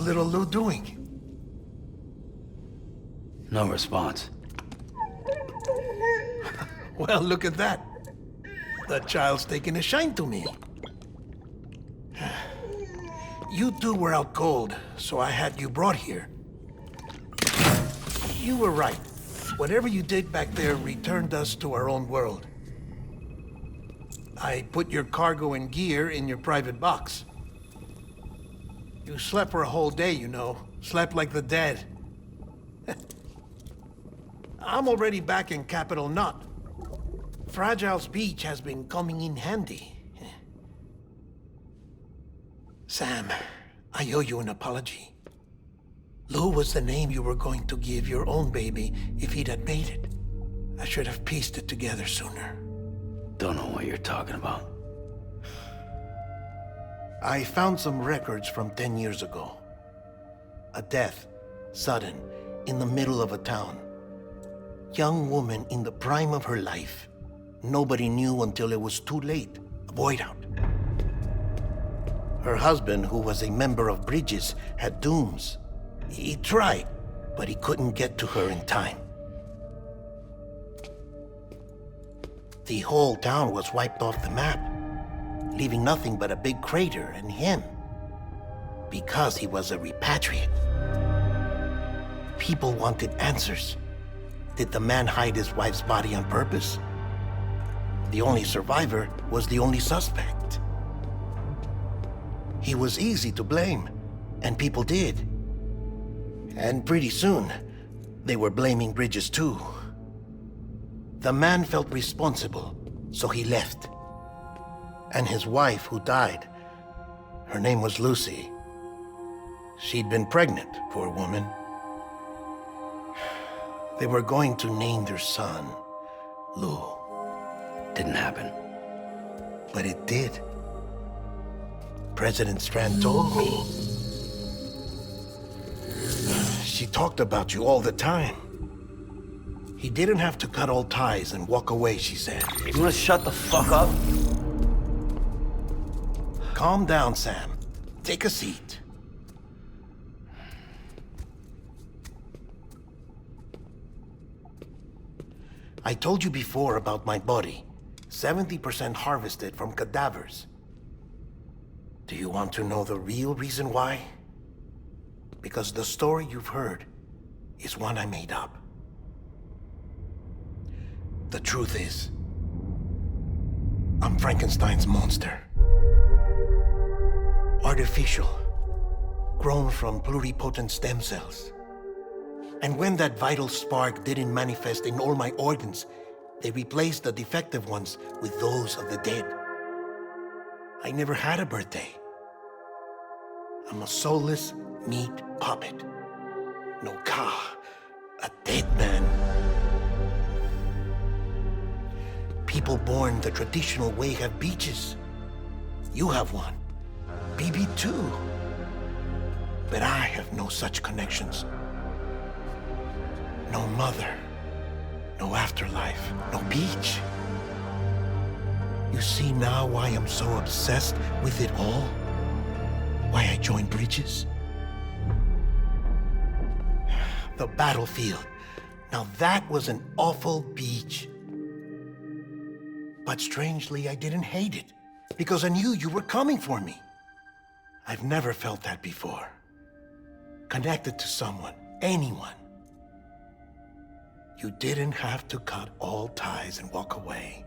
little Lou doing? No response. Well, look at that. The child's taking a shine to me. You two were out cold, so I had you brought here. You were right. Whatever you did back there returned us to our own world. I put your cargo and gear in your private box. You slept for a whole day, you know. Slept like the dead. I'm already back in Capital Knot. Fragile's beach has been coming in handy. Sam, I owe you an apology. Lou was the name you were going to give your own baby if he'd had made it. I should have pieced it together sooner. Don't know what you're talking about. I found some records from 10 years ago. A death, sudden, in the middle of a town. Young woman in the prime of her life. Nobody knew until it was too late. A void out. Her husband, who was a member of Bridges, had dooms. He tried, but he couldn't get to her in time. The whole town was wiped off the map, leaving nothing but a big crater and him. Because he was a repatriate. People wanted answers. Did the man hide his wife's body on purpose? The only survivor was the only suspect. He was easy to blame, and people did. And pretty soon, they were blaming Bridges too. The man felt responsible, so he left. And his wife, who died, her name was Lucy. She'd been pregnant, poor woman. They were going to name their son Lou. Didn't happen. But it did. President Strand told me. She talked about you all the time. He didn't have to cut all ties and walk away, she said. You wanna shut the fuck up? Calm down, Sam. Take a seat. I told you before about my body. 70% harvested from cadavers. Do you want to know the real reason why? Because the story you've heard is one I made up. The truth is, I'm Frankenstein's monster. Artificial, grown from pluripotent stem cells. And when that vital spark didn't manifest in all my organs, they replaced the defective ones with those of the dead. I never had a birthday. I'm a soulless meat puppet. No car, a dead man. People born the traditional way have beaches. You have one. BB too. But I have no such connections. No mother. No afterlife. No beach. You see now why I'm so obsessed with it all? Why I joined Bridges? The battlefield. Now that was an awful beach. But strangely, I didn't hate it, because I knew you were coming for me. I've never felt that before. Connected to someone, anyone. You didn't have to cut all ties and walk away.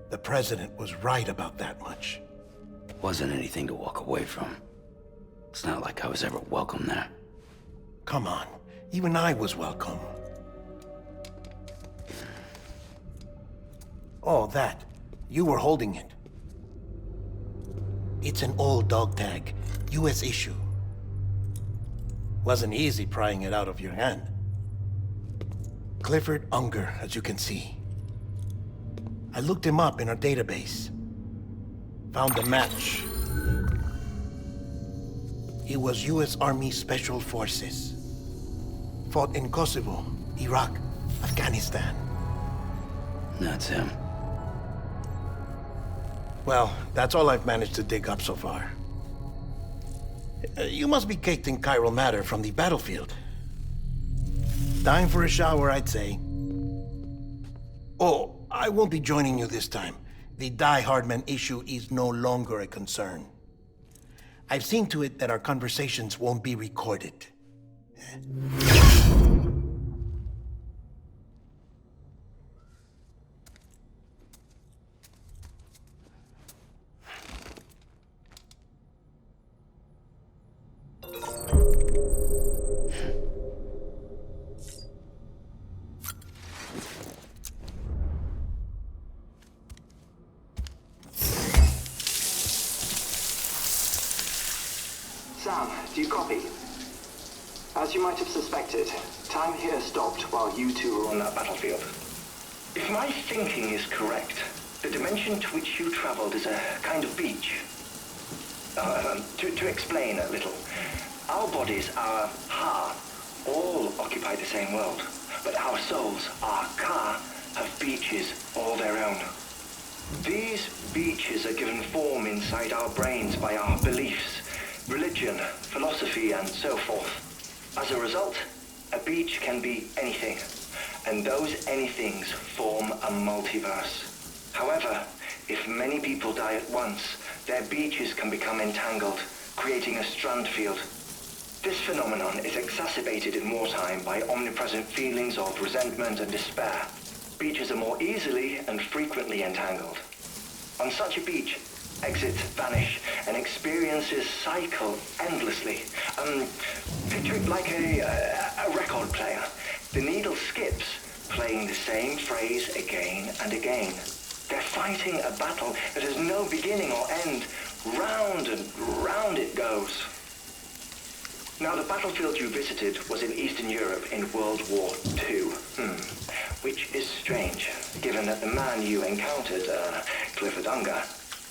The president was right about that much. Wasn't anything to walk away from. It's not like I was ever welcome there. Come on, even I was welcome. Oh, that. You were holding it. It's an old dog tag, US issue. Wasn't easy prying it out of your hand. Clifford Unger, as you can see. I looked him up in our database. Found a match. He was US Army Special Forces. Fought in Kosovo, Iraq, Afghanistan. That's him. Well, that's all I've managed to dig up so far. You must be caked in chiral matter from the battlefield. Time for a shower, I'd say. Oh, I won't be joining you this time. The Die Hardman issue is no longer a concern. I've seen to it that our conversations won't be recorded. Sam, do you copy? As you might have suspected, time here stopped while you two were on that battlefield. If my thinking is correct, the dimension to which you traveled is a kind of beach. To explain a little, our bodies, our ha, all occupy the same world, but our souls, our ka, have beaches all their own. These beaches are given form inside our brains by our beliefs, religion, philosophy, and so forth. As a result, a beach can be anything, and those anythings form a multiverse. However, if many people die at once, their beaches can become entangled, creating a strand field. This phenomenon is exacerbated in wartime by omnipresent feelings of resentment and despair. Beaches are more easily and frequently entangled. On such a beach, exits vanish and experiences cycle endlessly. Picture it like a record player. The needle skips, playing the same phrase again and again. They're fighting a battle that has no beginning or end. Round and round it goes. Now, the battlefield you visited was in Eastern Europe in World War II. Which is strange, given that the man you encountered, Clifford,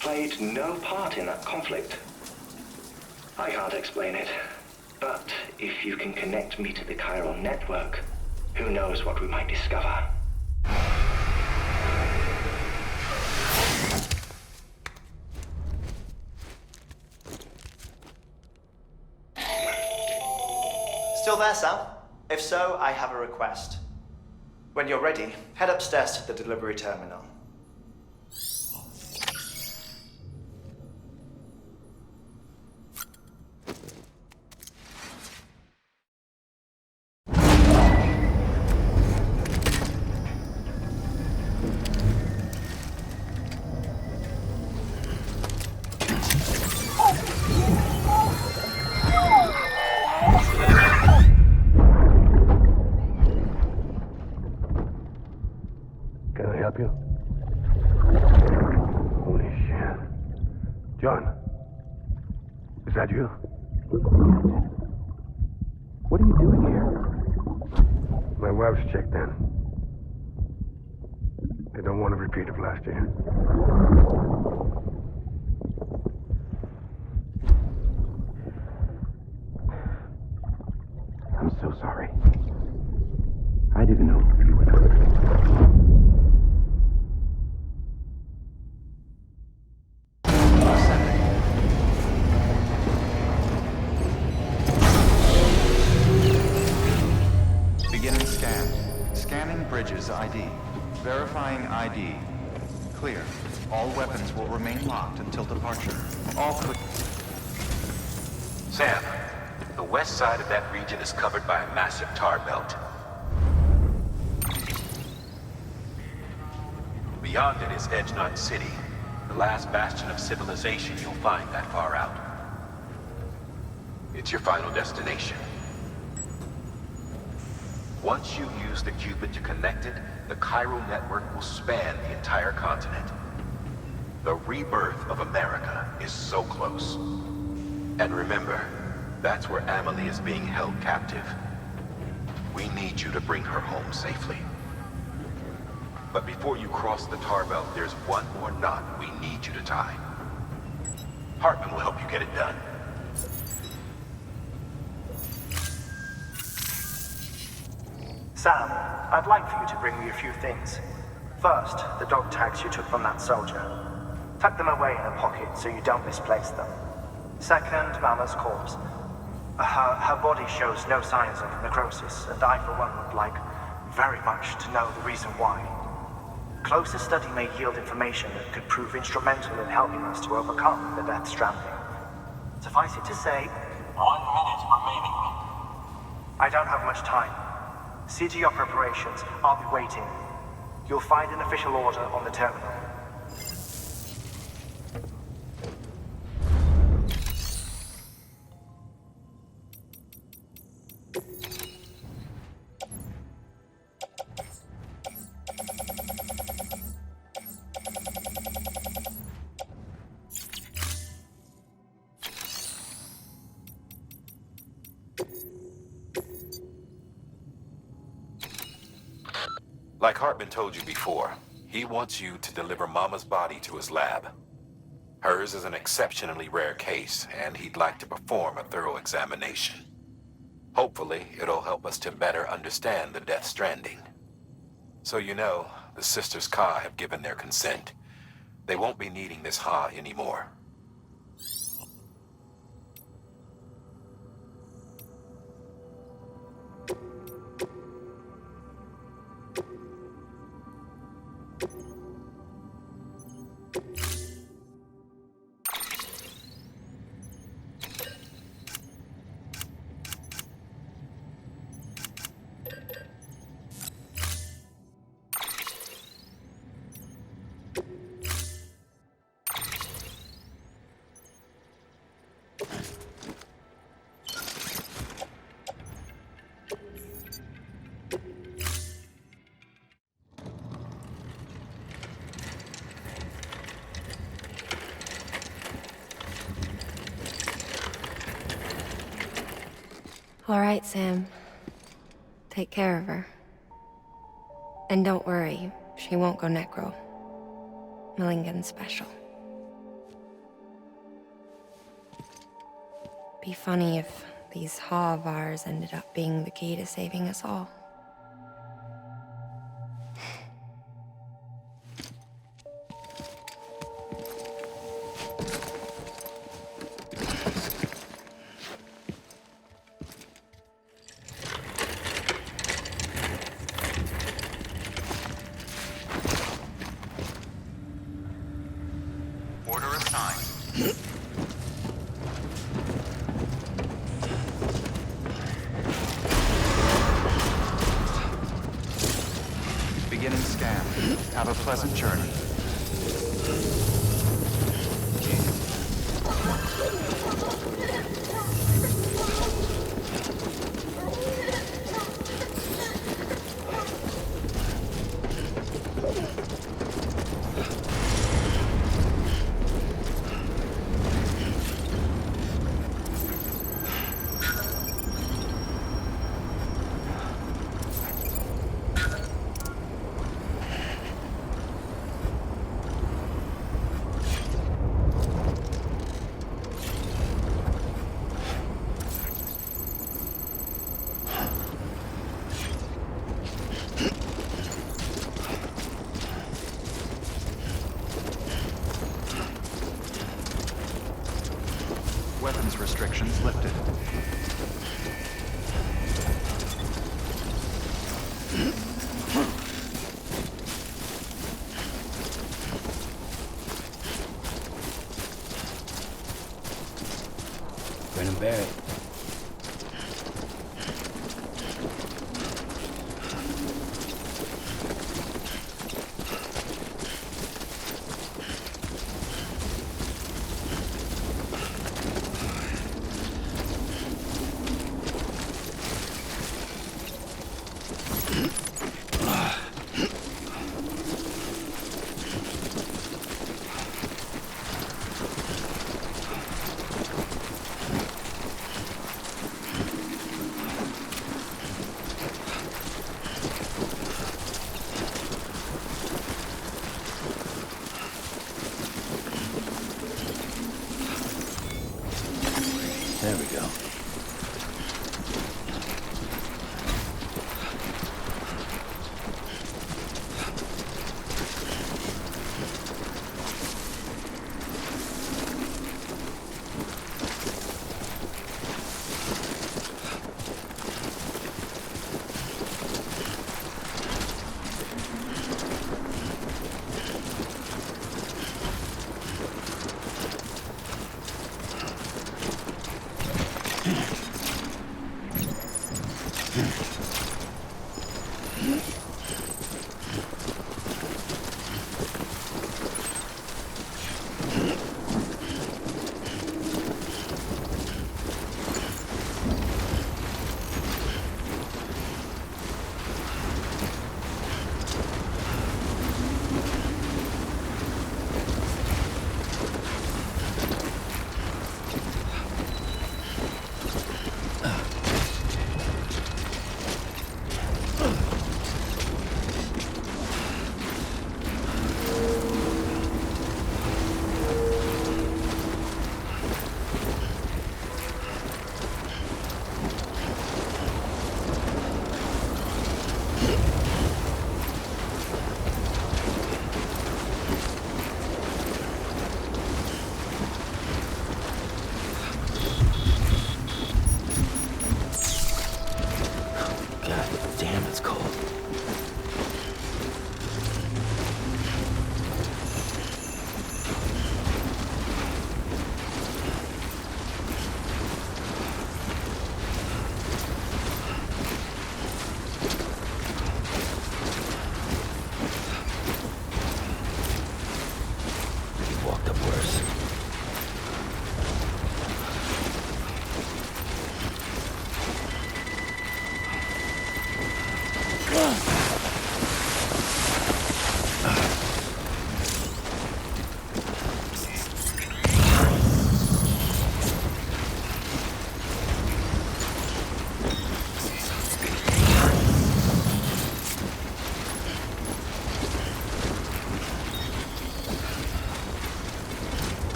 played no part in that conflict. I can't explain it, but if you can connect me to the chiral network, who knows what we might discover. Still there, Sam? If so, I have a request. When you're ready, head upstairs to the delivery terminal. Can I help you? Holy shit. John, is that you? What are you doing here? My wife's checked in. They don't want a repeat of last year. I'm so sorry. I didn't know if you were coming. Beginning scan. Scanning bridges ID. Verifying ID. Clear. All weapons will remain locked until departure. All clear. Sam, the west side of that region is covered by a massive tar belt. Beyond it is Edgenut City, the last bastion of civilization you'll find that far out. It's your final destination. Once you use the Cupid to connect it, the chiral network will span the entire continent. The rebirth of America is so close. And remember, that's where Amelie is being held captive. We need you to bring her home safely. But before you cross the tar belt, there's one more knot we need you to tie. Hartman will help you get it done. Sam, I'd like for you to bring me a few things. First, the dog tags you took from that soldier. Tuck them away in a pocket so you don't misplace them. Second, Mama's corpse. Her body shows no signs of necrosis, and I, for one, would like very much to know the reason why. Closer study may yield information that could prove instrumental in helping us to overcome the Death Stranding. Suffice it to say, 1 minute remaining. I don't have much time. See to your preparations. I'll be waiting. You'll find an official order on the terminal. Like Hartman told you before, he wants you to deliver Mama's body to his lab. Hers is an exceptionally rare case, and he'd like to perform a thorough examination. Hopefully, it'll help us to better understand the Death Stranding. So you know, the Sisters Ka have given their consent. They won't be needing this Ha anymore. All right, Sam. Take care of her. And don't worry, she won't go necro. Millingen's special. Be funny if these Ha of ours ended up being the key to saving us all. Order assigned. Beginning scan. Have a pleasant journey.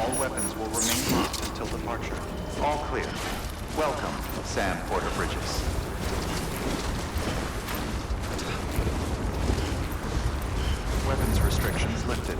All weapons will remain locked until departure. All clear. Welcome, Sam Porter Bridges. Weapons restrictions lifted.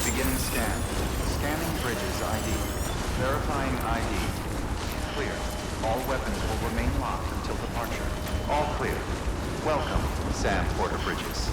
Beginning scan. Scanning Bridges ID. Verifying ID. Clear. All weapons will remain locked until departure. All clear. Welcome, Sam Porter Bridges.